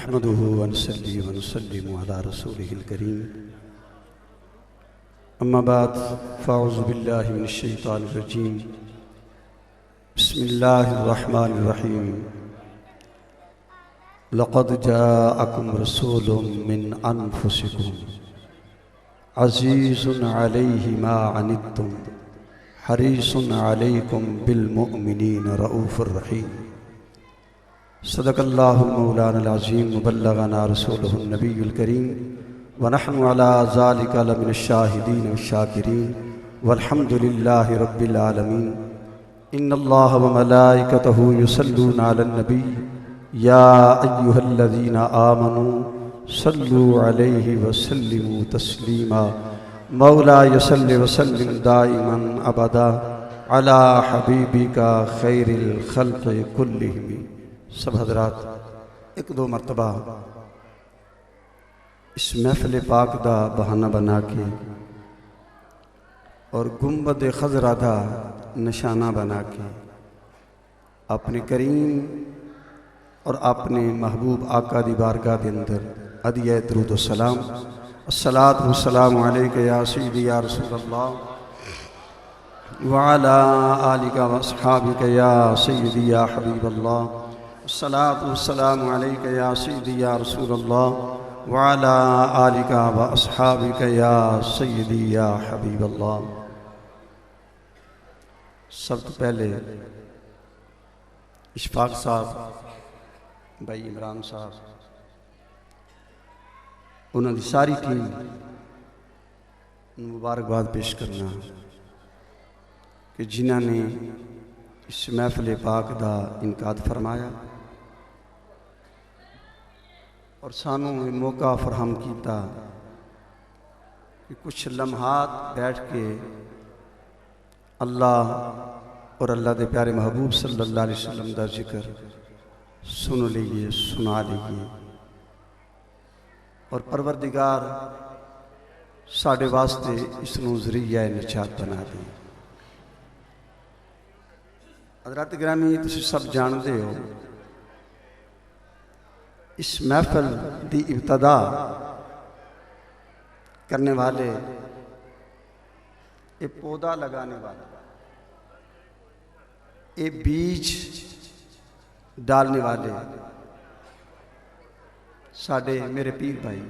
नहमदुहु व नसल्ली व नुसल्लिमु अला रसूलिहिल करीम। अम्मा बाद फ़अऊज़ु बिल्लाहि मिनश शैतानिर रजीम। बिस्मिल्लाहिर रहमानिर रहीम। लक़द जाअकुम रसूलुम मिन अनफुसिकुम अज़ीज़ुन अलैहि मा अनित्तुम हरीसुन अलैकुम बिल मुअमिनीन रऊफ़ुर रहीम। सदक़ल्लाहुल मौलानाल अज़ीम व बल्लगना रसूलुहुन नबियुल करीम व नहनु अला ज़ालिका लमिनश शाहिदीन वश्शाकिरीन वल्हम्दुलिल्लाहि रब्बिल आलमीन। इन्नल्लाह व मलाइकतहु युसल्लूना अलन नबी या अय्युहल्लज़ीना आमनू सल्लु अलैहि व सल्लिमू तस्लीमा। मौलाय सल्लि व सल्लिम दाइमन अबदा अला हबीबिका खैरिल खल्क़ि कुल्लिहिम। सब हज़रात एक दो मरतबा इस महफ़िल पाक दा बहाना बना के और गुंबद खज़रा दा निशाना बना के अपने करीम और अपने महबूब आका दी बारगाह के अंदर अदिया दरूद व सलाम अस्सलातु वस्सलामु अलैका या सय्यदी या रसूलल्लाह व अला आलिका व अस्हाबिका या सय्यदी या हबीबल्लाह। अस्सलातु वस्सलामु अलैका या सय्यदी या रसूलल्लाह व अला आलिका व अस्हाबिका या सय्यदी या हबीबल्लाह। सब तो पहले इशफाक साहब भाई इमरान साहब उन्होंने सारी टीम मुबारकबाद पेश करना कि जिन्होंने इस महफिल पाक का इनकाद फरमाया और सानू मौका फरहम किया कि कुछ लम्हात बैठ के अल्लाह और अल्लाह के प्यारे महबूब सल्लल्लाहु अलैहि वसल्लम का जिक्र सुन लीजिए, सुना लीजिए और परवरदिगार साढ़े वास्ते इसनू ज़रिया निजात बना दे। हज़रात गिरामी तुसीं सब जानते हो इस महफिल की इब्तदा करने वाले ये पौधा लगाने वाले ये बीज डालने वाले साडे मेरे पीर भाई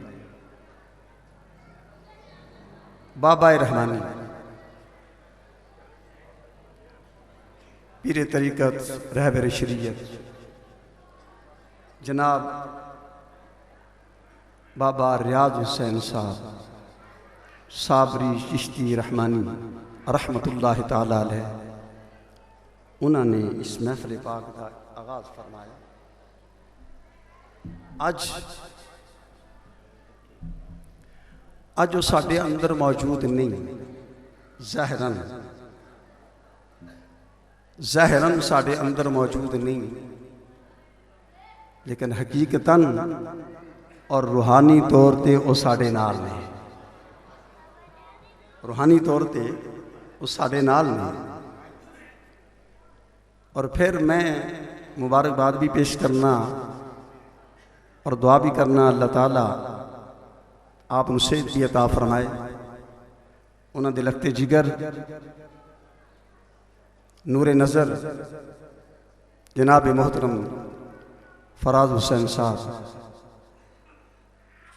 बाबा रहमानी पीर तरीक़त रहबर शरीयत जनाब बाबा रियाज हुसैन साहब साबरी चिश्ती रहमानी रहमतुल्लाह ताला अलैह उन्होंने इस महफिल पाक का आगाज़ फरमाया। अज वो साढ़े अंदर मौजूद नहीं, ज़ाहिरन साढ़े अंदर मौजूद नहीं, लेकिन हकीकतन और रूहानी तौर पर वो साढ़े नाल ने। रूहानी तौर पर वो साढ़े नाल ने। और फिर मैं मुबारकबाद भी पेश करना और दुआ भी करना अल्लाह ताला आप सेहत भी अता फरमाए। उन्होंने लखते जिगर नूरे नज़र जनाब मोहतरम फराज हुसैन साहब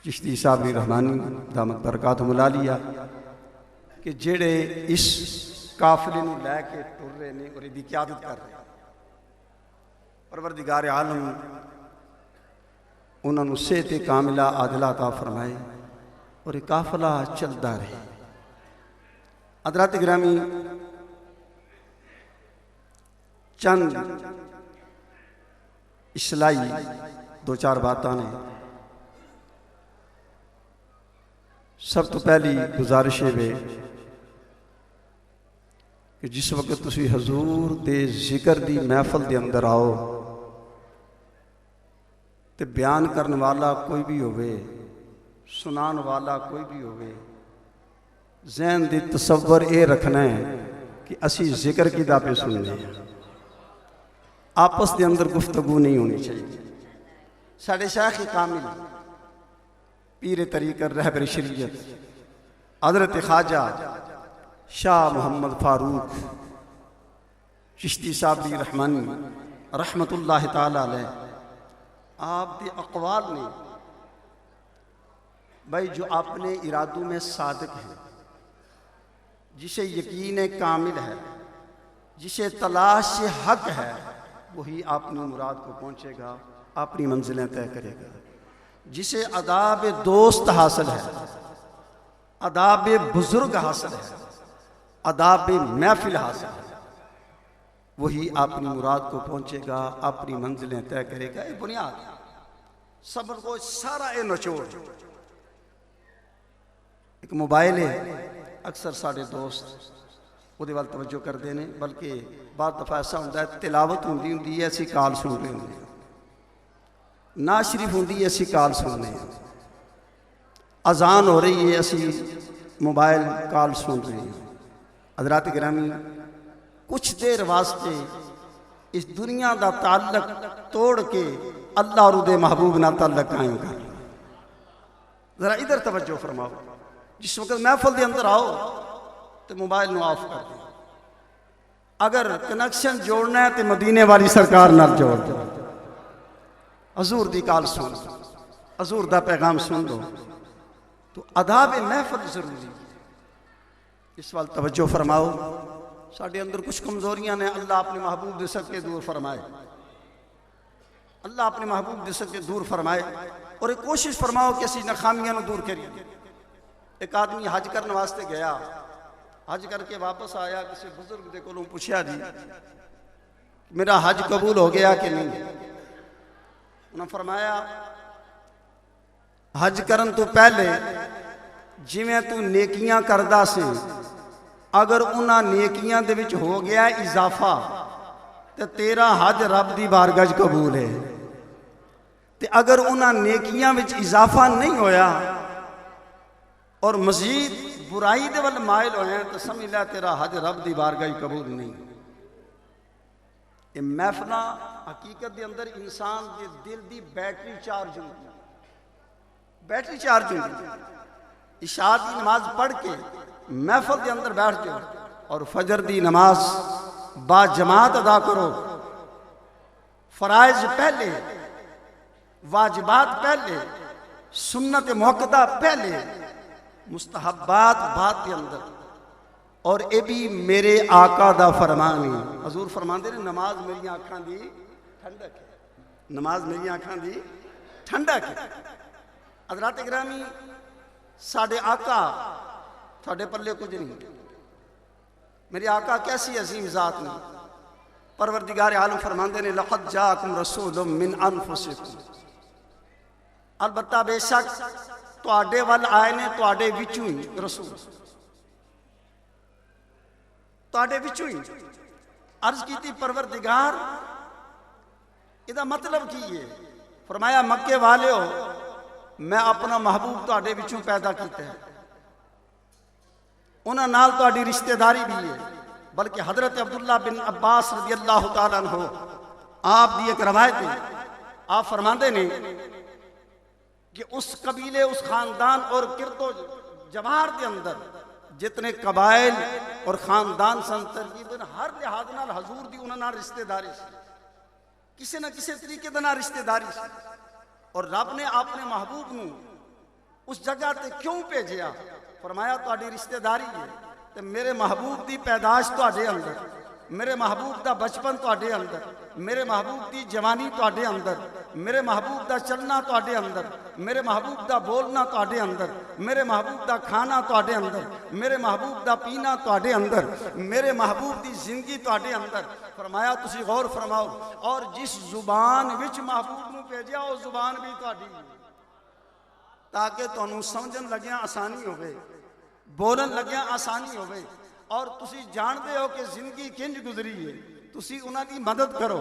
चिश्ती साबरी रहमानी दामत बरकातुहुल आलिया कि जेड़े इस काफिले नूं लैके टुर रहे हैं और इसकी क़यादत कर रहे हैं। परवरदिगार आलम उन्होंने सेहत कामिला आदिला अता फरमाए और एक काफिला चलता रहे। हज़रात गिरामी चंद इसलाई दो चार बातें ने। सब तो पहली गुजारिश है कि जिस वक्त तुसी हजूर दे जिक्र दी महफिल दे अंदर आओ तो बयान करने वाला कोई भी होवे, सुनाने वाला कोई भी होवे, जहन दी तसव्वुर ये रखना है कि असी जिक्र की दापे सुनने हैं। आपस के अंदर गुफ्तगू नहीं होनी चाहिए। साढ़े शायख कामिल पीर तरीक़त रहबर शरीयत हज़रत ख्वाजा शाह मोहम्मद फारूक चिश्ती साबरी रहमानी रहमतुल्लाह ताला अलैह आप दे अक़वाल ने भाई जो अपने इरादों में सादिक है, जिसे यकीन कामिल है, जिसे तलाश हक है, वही अपनी मुराद को पहुँचेगा, अपनी मंजिलें तय करेगा। जिसे अदाब दोस्त हासिल है, अदाब बुजुर्ग हासिल है, अदाब महफिल हासिल है, वही अपनी मुराद को पहुँचेगा, अपनी मंजिलें तय करेगा। ये बुनियाद सब्र को सारा ये नचोड़। एक मोबाइल है, अक्सर साढ़े दोस्त ਉਹਦੇ ਵੱਲ तवज्जो करते हैं, बल्कि बाद दफ़ा ऐसा होता है तिलावत होंगी है असी काल सुन रहे होंगे, ना शरीफ होंगी असी काल सुन रहे हैं, अजान हो रही है असी मोबाइल काल सुन रहे हैं। हज़रात गिरामी कुछ देर वास्ते इस दुनिया का ताल्लुक तोड़ के अल्लाह और उहदे महबूब नाल ताल्लुक कायम कर। जरा इधर तवज्जो फरमाओ। जिस वक्त महफिल के अंदर आओ तो मोबाइल नू ऑफ कर दो। अगर कनेक्शन जोड़ना है तो मदीने वाली सरकार नाल जोड़ दो, हजूर दी काल सुन, हजूर दा पैगाम सुन लो, तो अदाब महफिल जरूरी। इस वाल तवज्जो फरमाओ। साढ़े अंदर कुछ कमजोरियां ने, अल्लाह अपने महबूब दे सके दूर फरमाए, अल्लाह अपने महबूब दे सके दूर फरमाए। और एक कोशिश फरमाओ कि असी नाकामियां दूर करिए। एक आदमी हज करने वास्ते गया, हज करके वापस आया, किसी बुजुर्ग के कोलों पूछा जी मेरा हज कबूल हो गया कि नहीं। उन्होंने फरमाया हज करन तो पहले जिवें तू नेकियां करदा सी, अगर उन्हां नेकियां दे विच हो गया इजाफा तो तेरा हज रब दी बारगाह च कबूल है। ते अगर उन्हां नेकियां विच इजाफा नहीं होया और मजीद बुराई दे वल मायल होया तो समझ लै तेरा हज रब दी बारगाह कबूल नहीं। ये महफिल हकीकत के अंदर इंसान के दिल की बैटरी चार्ज होती, बैटरी चार्ज होती। इशा की नमाज पढ़ के महफिल के अंदर बैठ जाओ और फजर की नमाज बा जमात अदा करो। फराइज पहले, वाजिबात पहले, सुन्नत मुअक्कदा पहले, मुस्तहब्बात बाद के अंदर। और ये भी मेरे आका दा फरमान है। हजूर फरमाते ने नमाज मेरी आँखां दी ठंडक है, नमाज मेरी आँखां दी ठंडक है। हज़रात गिरामी साडे आका साडे पल्ले कुछ नहीं। मेरे आका कैसी अजीम जात ने। परवरदिगार आलम फरमाते ने लक़द जाअकुम रसूलुम मिन अनफुसिकुम, अलबत्ता बेशक तुहाडे वल आए ने तुहाडे विचों ही रसूल, तुहाडे विचों ही। अर्ज की परवरदिगार इहदा मतलब की है। फरमाया मक्के वाले हो, मैं अपना महबूब तुहाडे विचों पैदा किया है, उन्हां नाल तुहाडी रिश्तेदारी भी है। बल्कि हजरत अब्दुल्ला बिन अब्बास रज़ी अल्लाह तआला अन्हु आप दी एक रवायत है, आप फरमाते ने कि उस कबीले, उस खानदान और किरतो जवार के अंदर जितने कबाइल और खानदान सन, तकरीबन हर लिहाज नाल हजूर दी उन्हां नाल रिश्तेदारी सी, किसी न किसी तरीके दे नाल रिश्तेदारी सी। और रब ने अपने महबूब नूं उस जगह ते क्यों भेजिया? फरमाया तुहाडी रिश्तेदारी है, तो मेरे महबूब की पैदाश तुहाडे अंदर, मेरे महबूब का बचपन तुहाडे अंदर, मेरे महबूब की जवानी तुहाडे अंदर, मेरे महबूब का चलना तुहाडे अंदर, मेरे महबूब का बोलना तुहाडे अंदर, मेरे महबूब का खाना तुहाडे अंदर, मेरे महबूब का पीना तुहाडे अंदर, मेरे महबूब की जिंदगी तुहाडे अंदर। फरमाया तुसी गौर फरमाओ, और जिस जुबान विच महबूब नूं भेजिया उस जुबान भी तुहाडी, ताकि तुहानूं समझन लग्या आसानी होवे, बोलन लग्या आसानी होवे। और तुसी जानते हो कि जिंदगी किंज गुजरी है, तुसी उन्हां दी मदद करो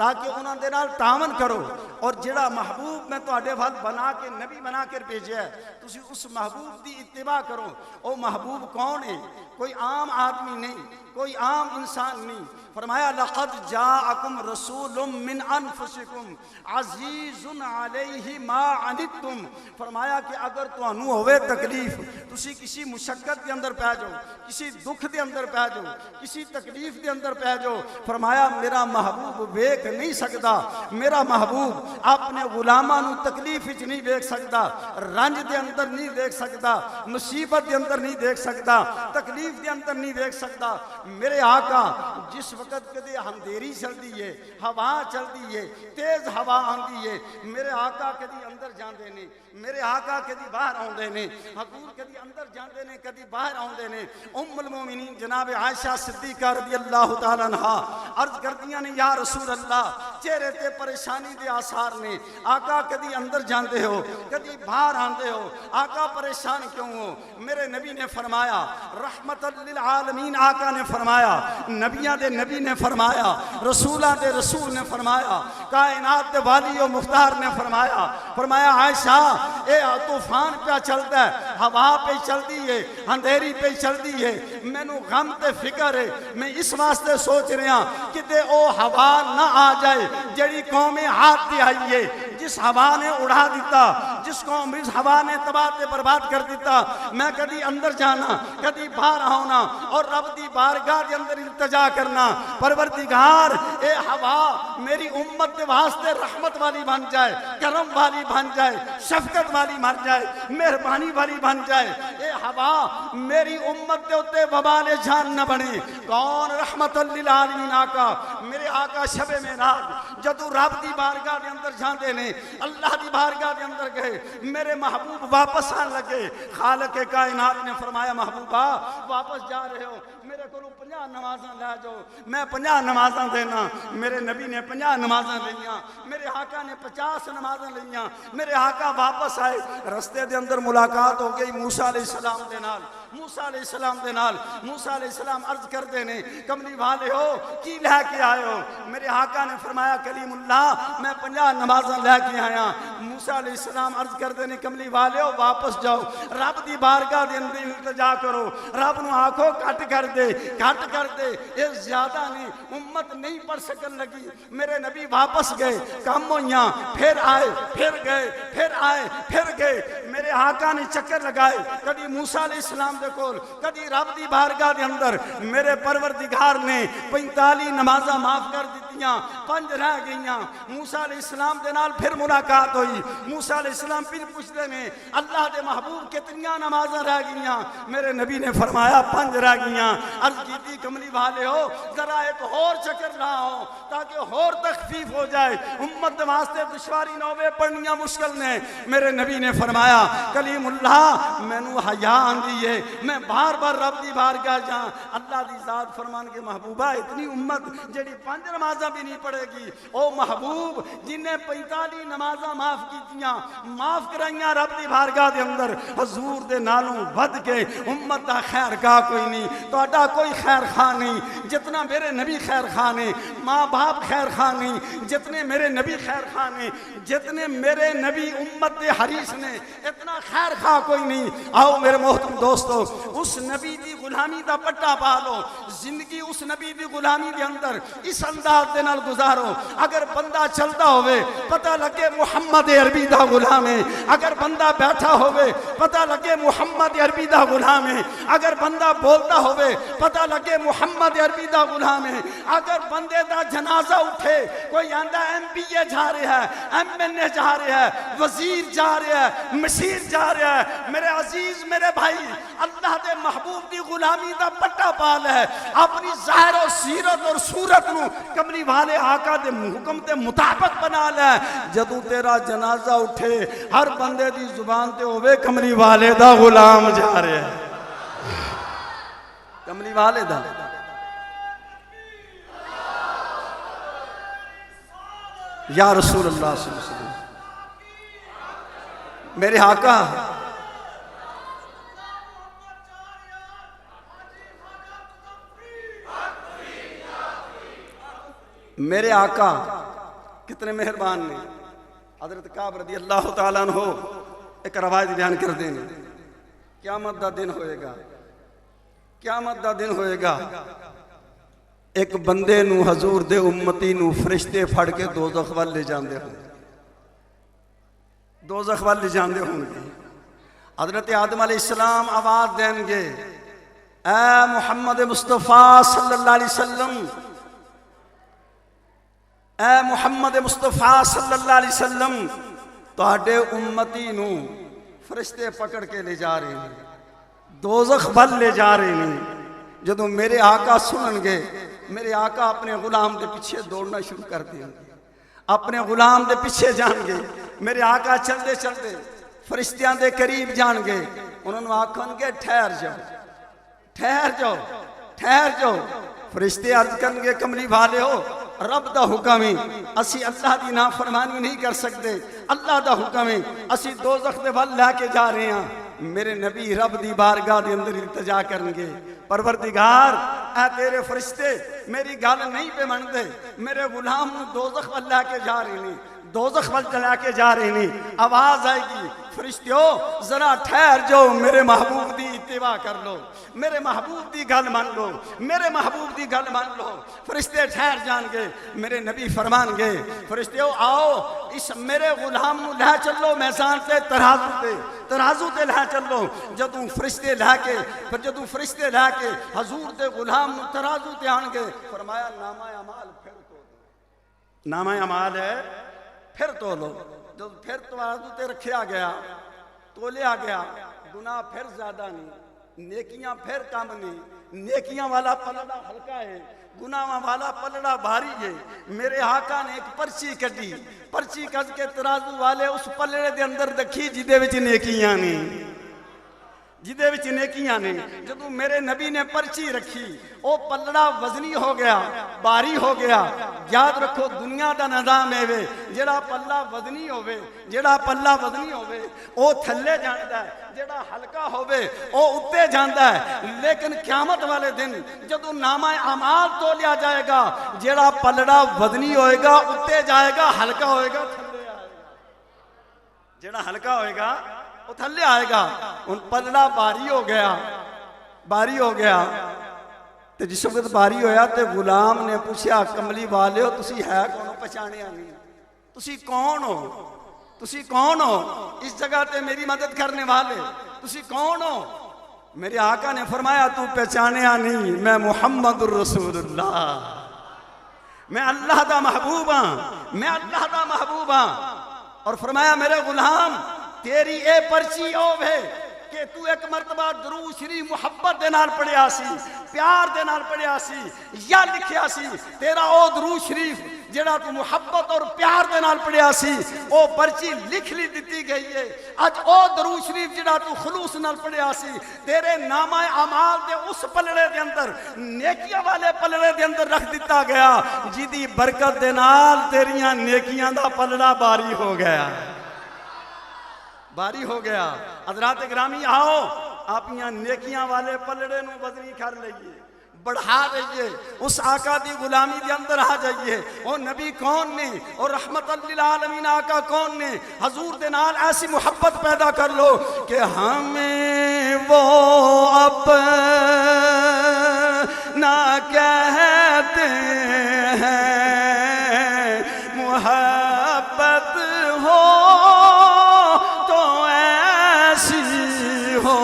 ताकि उन्होंने नाल तावन करो। और जिहड़ा महबूब मैं तुहाडे वल बना के नबी बना के भेजा तुसी उस महबूब की इत्तिबा करो। वो महबूब कौन है? कोई आम आदमी नहीं, कोई आम इंसान नहीं। फरमाया लक़द जाअकुम रसूलुम मिन अनफुसिकुम अज़ीज़ुन अलैहि मा अनित्तुम। फरमाया कि अगर तुहानू होवे तकलीफ, तुसी किसी मुशक्कत के अंदर पै जाओ, किसी दुख के अंदर पै जाओ, किसी तकलीफ के अंदर पै जाओ, फरमाया मेरा महबूब वेख नहीं सकता, मेरा महबूब अपने गुलामां नू तकलीफ विच नहीं देख सकता, रंज के अंदर नहीं देख सकता, मुसीबत के अंदर नहीं देख सकता, तकलीफ के अंदर नहीं देख सकता। मेरे आका जिस वक्त कदे अंधेरी चलती है, हवा चलती है, तेज हवा आती है, मेरे आका कदी अंदर जाते ने, मेरे आका कदी बाहर आते ने, हजूर कदी अंदर जाते ने, कदी बाहर आते ने। उम्मुल मोमिनीन जनाब आयशा सिद्दीका रज़ी अल्लाह तआला अन्हा अर्ज करदियां ने, या रसूल अल्लाह चेहरे ते परेशानी के आसार ने, आका कदी अंदर जाते हो, कदी बाहर आते हो, आका परेशान क्यों हो? मेरे नबी ने फरमाया, रहमतल लिल आलमीन आका ने फरमाया, नबियां दे नबी ने फरमाया, रसूलां दे रसूल ने फरमाया, कायनात दे वाली और मुख्तार ने फरमाया, फरमाया आयशा ए तूफान पे चलता है, हवा पे चलती है, अंधेरी पे चलती है, मैनू गम ते फिक्र है, मैं इस वास्ते सोच रहा किते ओ हवा ना आ जाए जड़ी कौमें हाथ दी आई है, जिस हवा ने उड़ा दिता, जिस कौम इस हवा ने तबाह ते बर्बाद कर दिता। मैं कदी अंदर जाना, कदी बाहर आना और रब दी बारगाह के अंदर इल्तिजा करना, परवरदिगार ए हवा मेरी उम्मत के वास्ते रहमत वाली बन जाए, करम वाली बन जाए, शफकत वाली बन जाए, मेहरबानी वाली बन जाए। ए हवा मेरी उम्मत के उत्ते वबाल जान न बने। कौन? रहमतल लिल आलमीन आका, मेरे आका शबे मेराज जदों रब दी बारगाह के अंदर जाते ने, अल्लाह की बारगाह के अंदर गए, मेरे महबूब वापस आने लगे। खालिक कायनात ने फरमाया, महबूबा वापस जा रहे हो, मेरे को 50 नमाज़ां लै जाओ, मैं 50 नमाज़ां देना। मेरे नबी ने 50 नमाज़ां लियां, मेरे आका ने 50 नमाज़ां लियां। मेरे आका वापस आए, रस्ते के अंदर मुलाकात हो गई मूसा अलैहिस्सलाम दे नाल। मूसा अलैहिस्सलाम दे नाल मूसा अलैहिस्सलाम अर्ज करते ने, कमली वाले हो की लैके आए हो? मेरे आका ने फरमाया, कलीमुल्लाह मैं 50 नमाज़ां लैके आया। मूसा अलैहिस्सलाम अर्ज करते ने, कमली वाले हो वापस जाओ, रब दी बारगाह दे अंदर इल्तिजा करो, रब नू आखो घट कर दे, घट कर दे, ये ज्यादा नहीं, उम्मत नहीं पढ़ सकन लगी। मेरे नबी वापस गए, कम होइयां, फिर आए, फिर गए, फिर आए, फिर गए। मेरे आका ने चक्कर लगाए, कभी मूसा अलैहिस्सलाम दे कोल, कभी रब दी बारगाह दे अंदर। मेरे परवरदिगार ने 45 नमाज़ां माफ कर दित्तियां, 5 रह गईयां। मूसा अलैहिस्सलाम दे नाल फिर मुलाकात हुई। मूसा अलैहिस्सलाम फिर पूछते ने, अल्लाह दे महबूब कितनियां नमाज़ां रह गईयां? मेरे नबी ने फरमाया 5 रह गईयां। अर्ज की, कमली वाले हो जरा एक और चक्कर लाओ ताकि और तखफीफ हो जाए, उम्मत वास्ते दुश्वारी ना होवे, पढ़नियां मुश्किल ने। मेरे नबी ने फरमाया, कलीमुल्लाह मैनू हया आंदी है, मैं बार बार रब दी बारगाह जा। अल्लाह दी जात फरमान के, महबूबा इतनी उम्मत जेड़ी 5 नमाज़ां भी नहीं पढ़ेगी, ओ महबूब जिन्हें 45 नमाज़ां माफ कीतियां, माफ कराइयां रब दी बारगाह दे अंदर, हजूर दे नालों वध के उम्मत दा खैर का कोई नहीं, तो कोई खैर खा नहीं जितना मेरे नबी खैर खा ने, माँ बाप खैर खा नहीं जितने मेरे नबी खैर खा ने, जितने मेरे नबी उम्मत दे हरीस ने, इतना खैर खा कोई नहीं। आओ मेरे मोहतरम दोस्तों, उस नबी की गुलामी का पट्टा पा लो, जिंदगी उस नबी की गुलामी के अंदर इस अंदाज के नाल गुजारो। अगर बंदा चलता होवे पता लगे मुहम्मद अरबी दा गुलाम है, अगर बंदा बैठा होवे पता लगे मुहम्मद अरबी दा गुलाम है, अगर बंदा बोलता होवे पता लगे मुहम्मद अरबी दा गुलाम है। अगर बंदे दा जनाजा उठे, कोई आंदा MPA जा रहा है, MNA जा रहा है, वजीर जा रहा है, मशीर जा रहा है, मेरे अजीज मेरे भाई, अल्लाह दे महबूब की गुलामी दा पट्टा पाल है। अपनी ज़ाहिर और सीरत और सूरत नू कमली वाले आका दे हुक्म के मुताबिक बना ले। जदों तेरा जनाजा उठे हर बंदे दी जुबान ते होवे कमली वाले दा गुलाम जा रहा है, कमली वाले दा। या रसूल अल्लाह सल्लल्लाहु अलैहि वसल्लम, मेरे आका मेरे आका कितने मेहरबान ने। हजरत काब रदी अल्लाह तआला अन्हु एक रवायत बयान कर देने, क़यामत दा दिन होएगा, क़यामत दा दिन होएगा, एक बंदे नू हजूर दे उम्मती नू फरिश्ते फड़ के दोज़ख वल ले जांदे होंगे, दोज़ख वल ले जांदे होंगे। हजरत आदम अलैहिस्सलाम आवाज देंगे, ऐ मुहम्मद मुस्तफ़ा सल्लल्लाहु अलैहि वसल्लम, ऐ मुहम्मद मुस्तफ़ा सल्लल्लाहु अलैहि वसल्लम, तुहाडे उम्मती नू फरिश्ते पकड़ के ले जा रहे हैं, दोज़ख वल ले जा रहे हैं। जदों मेरे आका सुननगे, मेरे आका अपने गुलाम के पीछे दौड़ना शुरू कर देंगे, अपने गुलाम के पीछे जाएंगे। मेरे आका चलते चलते फरिश्तियां दे करीब जाएंगे, उन्होंने आखनगे ठहर जाओ, ठहर जाओ, ठहर जाओ। फरिश्ते अर्ज करनगे, कमली वाले हो, रब दा हुक्म है, असी अल्लाह की नाफरमानी नहीं कर सकते, अल्लाह दा हुक्म है, असी दोज़ख दे वल लैके जा रहे हैं। मेरे नबी रब दी बारगाह दे अंदर इल्तिजा करनगे, परवरदिगार ऐ तेरे फरिश्ते मेरी गल नहीं पे मनते, मेरे गुलाम नू दोज़ख वल लैके जा रहे हैं, दोज़ख वल लैके जा रहे हैं। आवाज आएगी, फरिश्तियों जरा ठहर जाओ, मेरे महबूब दी इत्तिबा कर लो, मेरे महबूब दी गल मान लो, मेरे महबूब दी गल मान लो। फरिश्ते ठहर जाएंगे, मेरे नबी फरमानगे, फरिश्तियों आओ इस मेरे गुलाम नू लै चलो मैदान से, तराजू ते लै चलो। जदों फरिश्ते लैके, फिर जदों फरिश्ते लैके हजूर दे गुलाम नू तराजू ते आणगे, फरमाया नामा अमाल फिर तो, नामा अमाल है फिर तो लो। जो फिर तराजू ते रखा गया, तोलिया गया, गुनाह फिर ज्यादा नहीं, नेकियां फिर कम नहीं, नेकियां वाला पलड़ा हल्का है, गुनाह वाला पलड़ा भारी है। मेरे आका ने एक पर्ची कटी, पर्ची कस के तराजू वाले उस पलड़े दे अंदर रखी जिदे विच नेकियां ने, जिदे विच नेकियां ने। जदों मेरे नबी ने पर्ची रखी, वो पलड़ा वजनी हो गया, भारी हो गया। याद रखो दुनिया का निजाम है, जेड़ा पल्ला वजनी होवे, जेड़ा पल्ला वजनी होवे वो थल्ले जाता है, जेड़ा हल्का होवे वो उत्ते जाता है। लेकिन क़यामत वाले दिन जदों नामा अमाल तोलिया जाएगा, जेड़ा पलड़ा वजनी होएगा उत्ते जाएगा, हल्का होएगा थल्ले आएगा, जेड़ा हल्का होएगा वो थल्ले आएगा। उन पलड़ा भारी हो गया, भारी हो गया। तो जिस वक्त भारी होया तो गुलाम ने पूछा, कमली वाले हो तुसी है कौन? पहचानिया नहीं, तुसी कौन हो, तुसी कौन हो इस जगह पे मेरी मदद करने वाले, तुसी कौन हो? मेरे आका ने फरमाया, तू पहचानिया नहीं, मैं मुहम्मदुर रसूलुल्लाह, मैं अल्लाह दा महबूब हाँ, मैं अल्लाह दा महबूब हाँ। और फरमाया, मेरे गुलाम तेरी ए पर्ची ओ वे कि तू एक मरतबा दरूद शरीफ मुहब्बत दे नाल पढ़िया सी, प्यार दे नाल पढ़िया सी, या लिखिया सी तेरा ओ दरूद शरीफ जेड़ा तू मुहब्बत और प्यार दे नाल पढ़िया सी, ओ पर्ची लिख ली दी गई है। अज ओ दरूद शरीफ जेड़ा तू खलूस नाल पढ़िया सी, तेरे नामा अमाल दे उस पलड़े दे अंदर, नेकियां वाले पलड़े दे अंदर रख दिता गया, जिदी बरकत दे नाल तेरियां नेकियां दा पलड़ा भारी हो गया, भारी हो गया। हज़रात गिरामी आओ, आप यहाँ नेकियां वाले पलड़े नू वजनी कर लीजिए, बढ़ा रहिए, उस आका दी गुलामी के अंदर आ जाइए। और नबी कौन ने और रहमत लिल आलमीन आका कौन ने? हजूर दे नाल ऐसी मुहब्बत पैदा कर लो कि हमें वो अपना कहते हैं, मुहब्बत हो हो,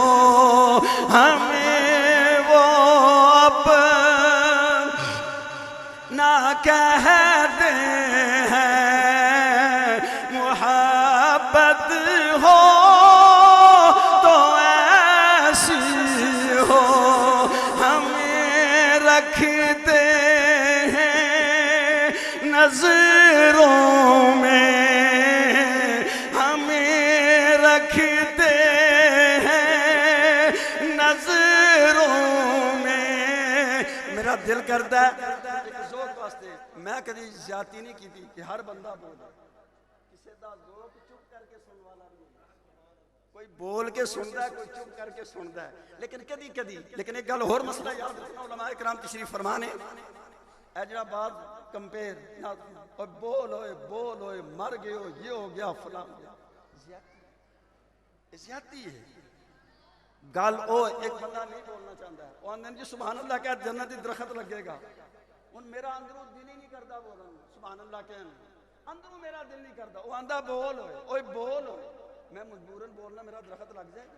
हमें वो अपना कहते हैं, मुहब्बत हो तो ऐसी हो, हमें रखते हैं नजरों में, हमें रखते मेरा दिल करता है ज़ोक वास्ते मैं कभी ज्यादती नहीं की कि हर बंदा बोले, किसी का ज़ोक चुप करके सुन वाला नहीं, कोई बोल के सुनता है, कोई चुप करके सुनता है। लेकिन कदी कदी, लेकिन एक गल होर मसला याद रखना, उलमाए किराम तशरीफ फरमाने, ए जड़ा बात कंपेयर और बोल होए मर गए हो, ये हो गया फलां हो गया। ज्यादती है गल। ओ एक बंदा नहीं बोलना चाहता है, वो आंदे जी सुभान अल्लाह क्या जन्नत दी दरख्त लगेगा। हुन मेरा अंदरों दिल ही नहीं करता बोलन सुभान अल्लाह कहन, अंदरों मेरा दिल नहीं करता। वो आंदा बोल होए बोल होए, मैं मजबूरन बोलना मेरा दरख्त लग जाएगा,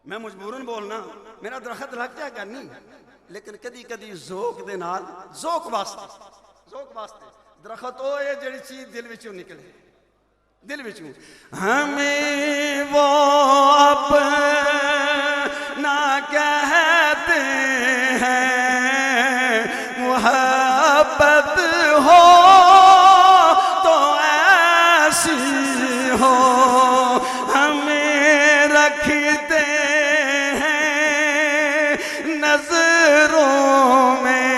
मैं मजबूरन बोलना मेरा दरख्त लग जाएगा नहीं। लेकिन कदी कदी जोक दे नाल जोक वास्ते दरख्त ओ है जिहड़ी चीज दिल विचों निकले, दिल विचों। हमें वो अपना कहते हैं, मोहब्बत हो तो ऐसी हो, हमें रखते हैं नजरों में,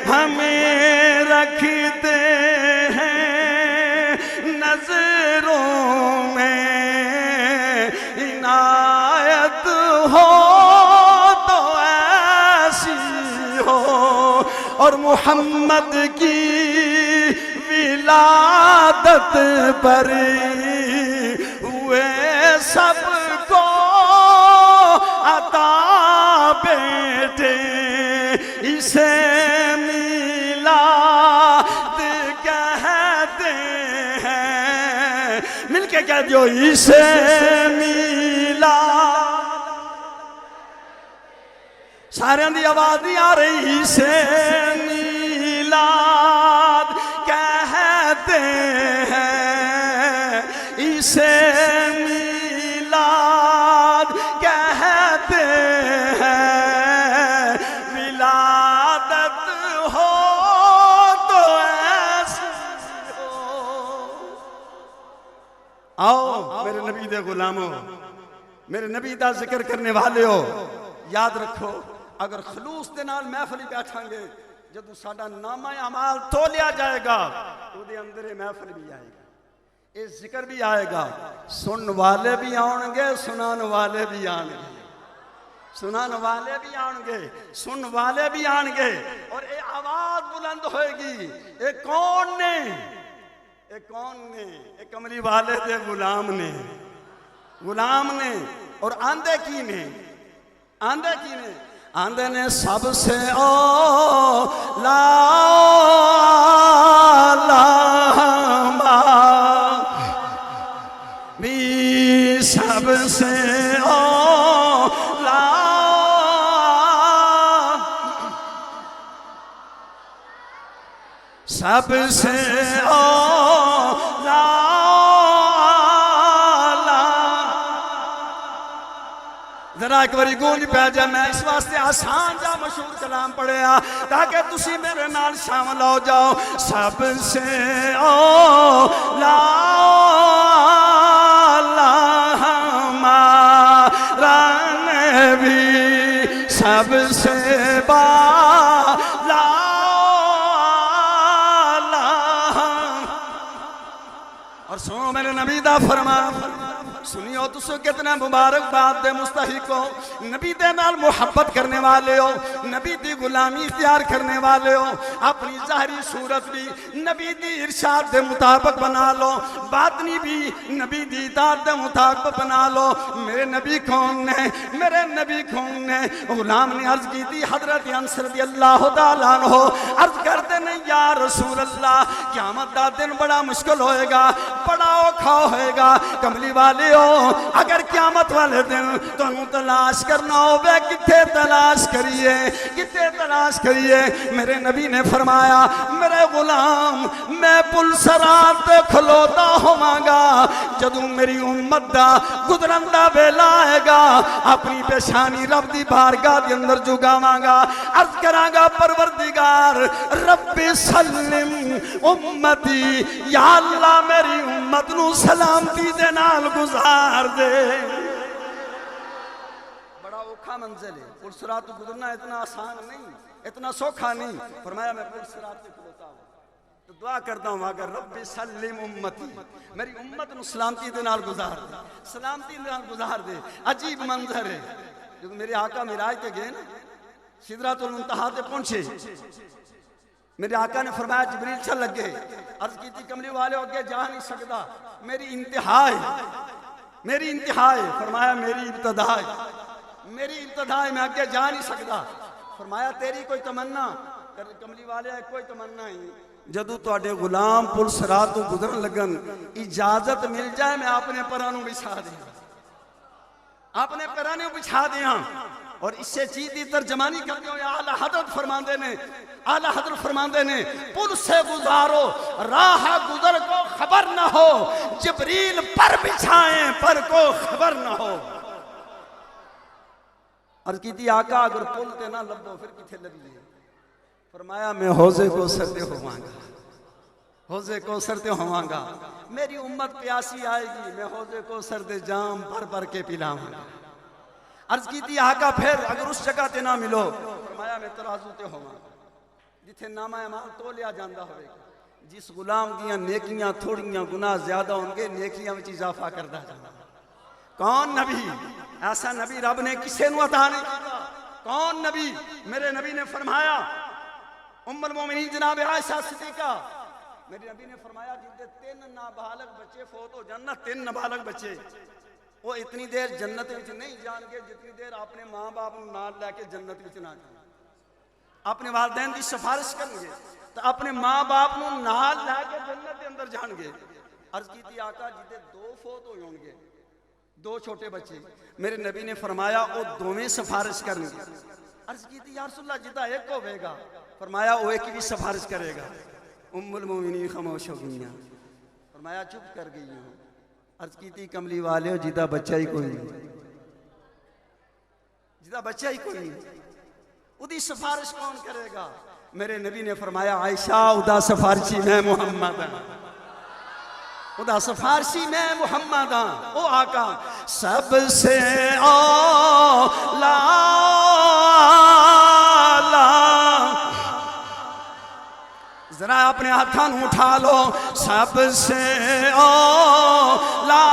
हमें रखते नजरों में, इनायत हो तो ऐसी हो, और मोहम्मद की विलादत पर हुए सबको अता बेटे, इसे मिलके कह दो इसे मिला। सारे दी आवाज नहीं आ रही। इसे मिलाद कहते हैं, इसे मिलाद कहते हैं, विलादत हो तो ऐसी हो। आओ मेरे नबी दे गुलामो, मेरे नबी दा जिक्र करने वाले हो, याद रखो अगर खलूस दे नाल महफिल बैठांगे, जदों साडा नामा अमाल तोलिया जाएगा उहदे अंदर महफिल भी आएगा, ये जिक्र भी आएगा, सुन वाले भी आउणगे, सुनान वाले भी आएंगे, सुनान वाले भी आएंगे, सुन वाले भी आएंगे, और ये आवाज बुलंद होएगी। ये कौन ने? ये कौन ने? ये कमली वाले दे गुलाम ने, गुलाम ने। और आंदे की ने? आंदे की ने? आंदे ने सबसे ओ लामा भी, सबसे ओ ला, सबसे ओ जरा एक बारी गूंज पै जाए। मैं इस वास्ते आसान जा मशहूर कलाम पढ़िया ताकि तुसी मेरे नाल शामिल हो जाओ। सबसे ओ ला हमारा नबी, सबसे बाला और सुनो मेरे नबी दा फरमान, सुनियो तुसो कितना मुबारकबाद दे मुस्तहिक हो। नबी दे नाल मुहब्बत करने वाले हो, नबी दी गुलामी इख्तियार करने वाले हो, अपनी ज़ाहिरी सूरत भी नबी दी इरशाद दे मुताबिक बना लो, बातनी भी नबी दी इताअत दे मुताबिक बना लो। मेरे नबी कौन ने? मेरे नबी कौन ने? गुलाम ने अर्ज की थी, हजरत अनस रज़ियल्लाहु तआला अन्हु अर्ज करते ने, या रसूल अल्लाह क़यामत दा दिन बड़ा मुश्किल होएगा, बड़ा औखा होएगा। कमली वाले हो, अगर क़यामत वाले दिन तुहानू तलाश करना होवे, किथे तलाश करिए, किथे तलाश करिए? मेरे नबी ने फरमाया, मेरे गुलाम मैं पुल सरात ते खलोता होवांगा, जदों मेरी उम्मत दा गुजरन दा वेला आएगा, अपनी पेशानी रब दी बारगाह दे अंदर झुकावांगा, अर्ज करांगा, परवरदिगार रब्बी सल्लिम उम्मती, या अल्लाह मेरी उम्मत नू सलामती दे नाल गुजार दे। बड़ा औखा मंजिल है, पुल सिरात गुजरना इतना आसान नहीं, इतना सौखा नहीं। फरमाया मैं पुल सिरात पे खलोता हूं तो दुआ करता हूं, अगर रब्बी सल्लिम उम्मती, मेरी उम्मत नू सलामती दे नाल गुजार दे, सलामती दे नाल गुजार दे। अजीब मंजर है, जब मेरे आका मिराज ते गए ना, सिदरातुल मुंतहा ते पहुंचे, मेरे आका ने फरमाया जिब्रील चल लगे, अर्ज की थी कमली वाले अगे जा नहीं सकता, मेरी इंतहा है, मेरी इंतहा है। फरमाया मेरी इब्तदा है, मेरी इब्तदा है, मैं अगे जा नहीं सकता। फरमाया तेरी कोई तमन्ना? कमली वाले कोई तमन्ना ही। जदों तुहाडे गुलाम पुल सिरात तो गुजरन लगन, इजाजत मिल जाए मैं अपने पैरां नूं बिछा दियां, अपने पैरां नूं बिछा दियां। और इससे चीज की तर्जमानी करते हुए आला हजरत फरमाते ने, आला हजरत फरमाते ने पुल से गुजारो राह गुजर को खबर न हो, जिब्रील पर बिछाएं पर को खबर न हो। अर्ज की थी आका अगर पुल ते ना लभो फिर किथे लभीए? फरमाया मैं हौजे को सरते होवांगा, हौजे को सरते होवांगा। मेरी उम्मत प्यासी आएगी, मैं हौजे को सरदे जाम भर भर के पिलाऊंगा। अर्ज की थी आका फिर अगर उस जगह ते ना मिलो, फरमाया मैं तराजू ते होवांगा जिथे नामा अमाल तोलिया जांदा होवेगा। जिस गुलाम दियां नेकियां थोड़ियां गुनाह ज्यादा होंगे, नेकियां विच इजाफा करदा जांदा। कौन नबी? ऐसा नबी रब ने किसे नूं अता नहीं कीता। कौन नबी? मेरे नबी ने फरमाया, उम्मुल मोमिनीन जनाब आयशा सिद्दीका, मेरे नबी ने फरमाया जिंदे 3 नाबालग बच्चे फोत हो जान ना, 3 नाबालग बच्चे, वो इतनी देर जन्नत विच नहीं जाएंगे जितनी देर अपने माँ बाप को नाल लैके जन्नत विच ना जाए। अपने वालदैन की सिफारिश करेंगे तो अपने माँ बाप को नाल लैके जन्नत के अंदर जाएंगे। अर्ज की थी आका जिदे 2 फोत हो होंगे, 2 छोटे बच्चे, मेरे नबी ने फरमाया वो दोवें सिफारिश करेंगे। अर्ज की थी या रसूलल्लाह जिदा एक होगा, फरमाया वो एक भी सिफारिश करेगा। उम्मुल मोमिनीन खामोश हो गई, फरमाया चुप कर गई हूँ। अर्ज की थी कमली वाले जिदा बच्चा ही कोई नहीं, जिदा बच्चा ही कोई नहीं, उदी सिफारिश कौन करेगा? मेरे नबी ने फरमाया आयशा उदा सिफारिशी मैं मुहम्मद हां, उदा सिफारिशी मैं मुहम्मद हां। ओ आका सबसे औला जरा अपने हाथों उठा लो, सबसे औला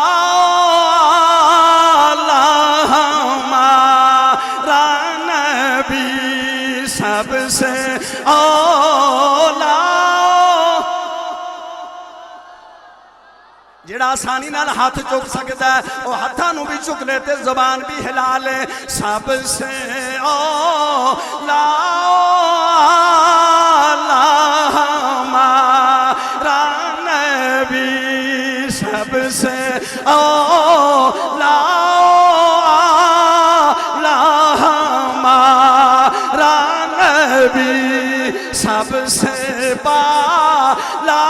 हमारा नबी, सबसे औला जेड़ा आसानी नाल हाथ चुक सकता है, वो हाथों भी चुक ले ते जुबान भी हिला ले। सबसे औला हमारा नबी, सबसे औला हमारा नबी, सबसे पाला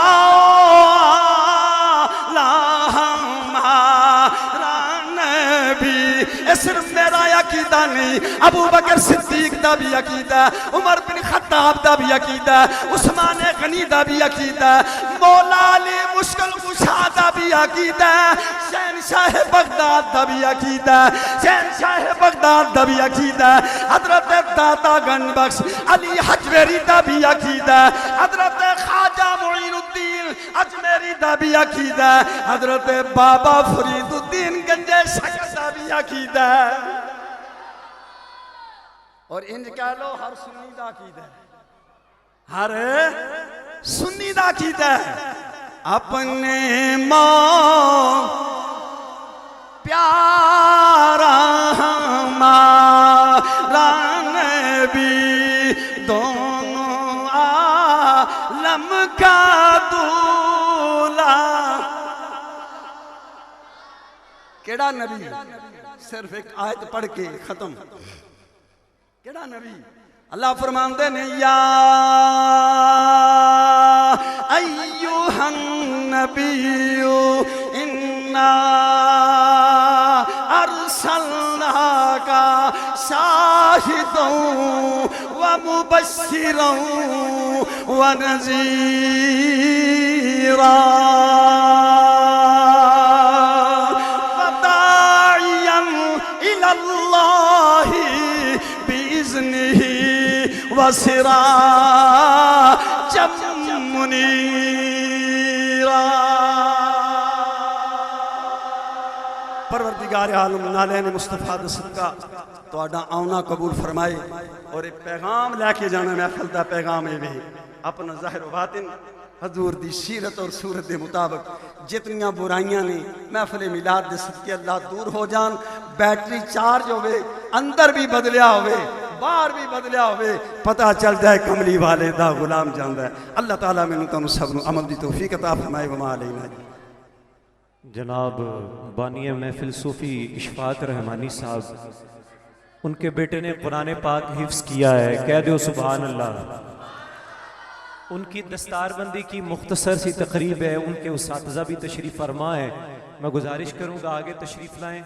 सिर्फ मेरा अकीदा नहीं, अबू बकर सिद्दीक दा भी अकीदा, उमर बिन खत्ताब दा भी अकीदा, उस्मान गनी दा भी अकीदा, मौला अली मुश्किल कुशा दा भी अकीदा, शहनशाह बगदाद दा भी अकीदा, शहनशाह बगदाद दा भी अकीदा, हजरत दाता गंज बख्श अली हजवेरी दा भी अकीदा, हजरत ख्वाजा मुईनुद्दीन अजमेरी दा भी अकीदा, हजरत बाबा फरीदुद्दीन गंजे शक्र दा भी अकीदा। और इंज कह लो हर सुन्नी दा अकीदा, हर सुन्नी दा अकीदा अपने मां प्यारा हमारा नबी, दोनों आलम का दूल्हा। केड़ा नबी? सिर्फ एक आयत पढ़ के खत्म। केड़ा नबी? अल्लाह फरमाते ने या अय्युहन नबिय्यु इन्ना अरसलनाका शाहिदन व मुबश्शिरन व नज़ीरा वसिराजम मुनीरा। परवरदिगार आलम नालैन मुस्तफा दा सदका तुहाडा आउना कबूल फरमाए और एक पैगाम लैके जाना महफिल दा पैगाम है अपना ज़ाहिर व बातिन हजूर दी सीरत और सूरत के मुताबिक जितनियां बुराइयां ने महफिल मिलाद दे सदके अल्लाह दूर हो जान। बैटरी चार्ज होवे, अंदर भी बदलिया होवे, बाहर भी बदलिया होवे, पता चल जाए कमली वाले दा गुलाम जांदा है। अल्लाह ताला मैनू तुहानू सब नू अमल दी तौफीक अता फरमाए। वमा अलैना। जनाब बानिया महफिल सूफ़ी इशफाक रहमानी साहब, उनके बेटे ने कुरान पाक हिफ्ज़ किया है, कह दो सुभान अल्लाह। उनकी दस्तारबंदी की मुख्तसर सी तकरीब है, उनके उस्ताज़ा भी तशरीफ़ फरमा है। मैं गुजारिश करूँगा आगे तशरीफ़ लाएँ।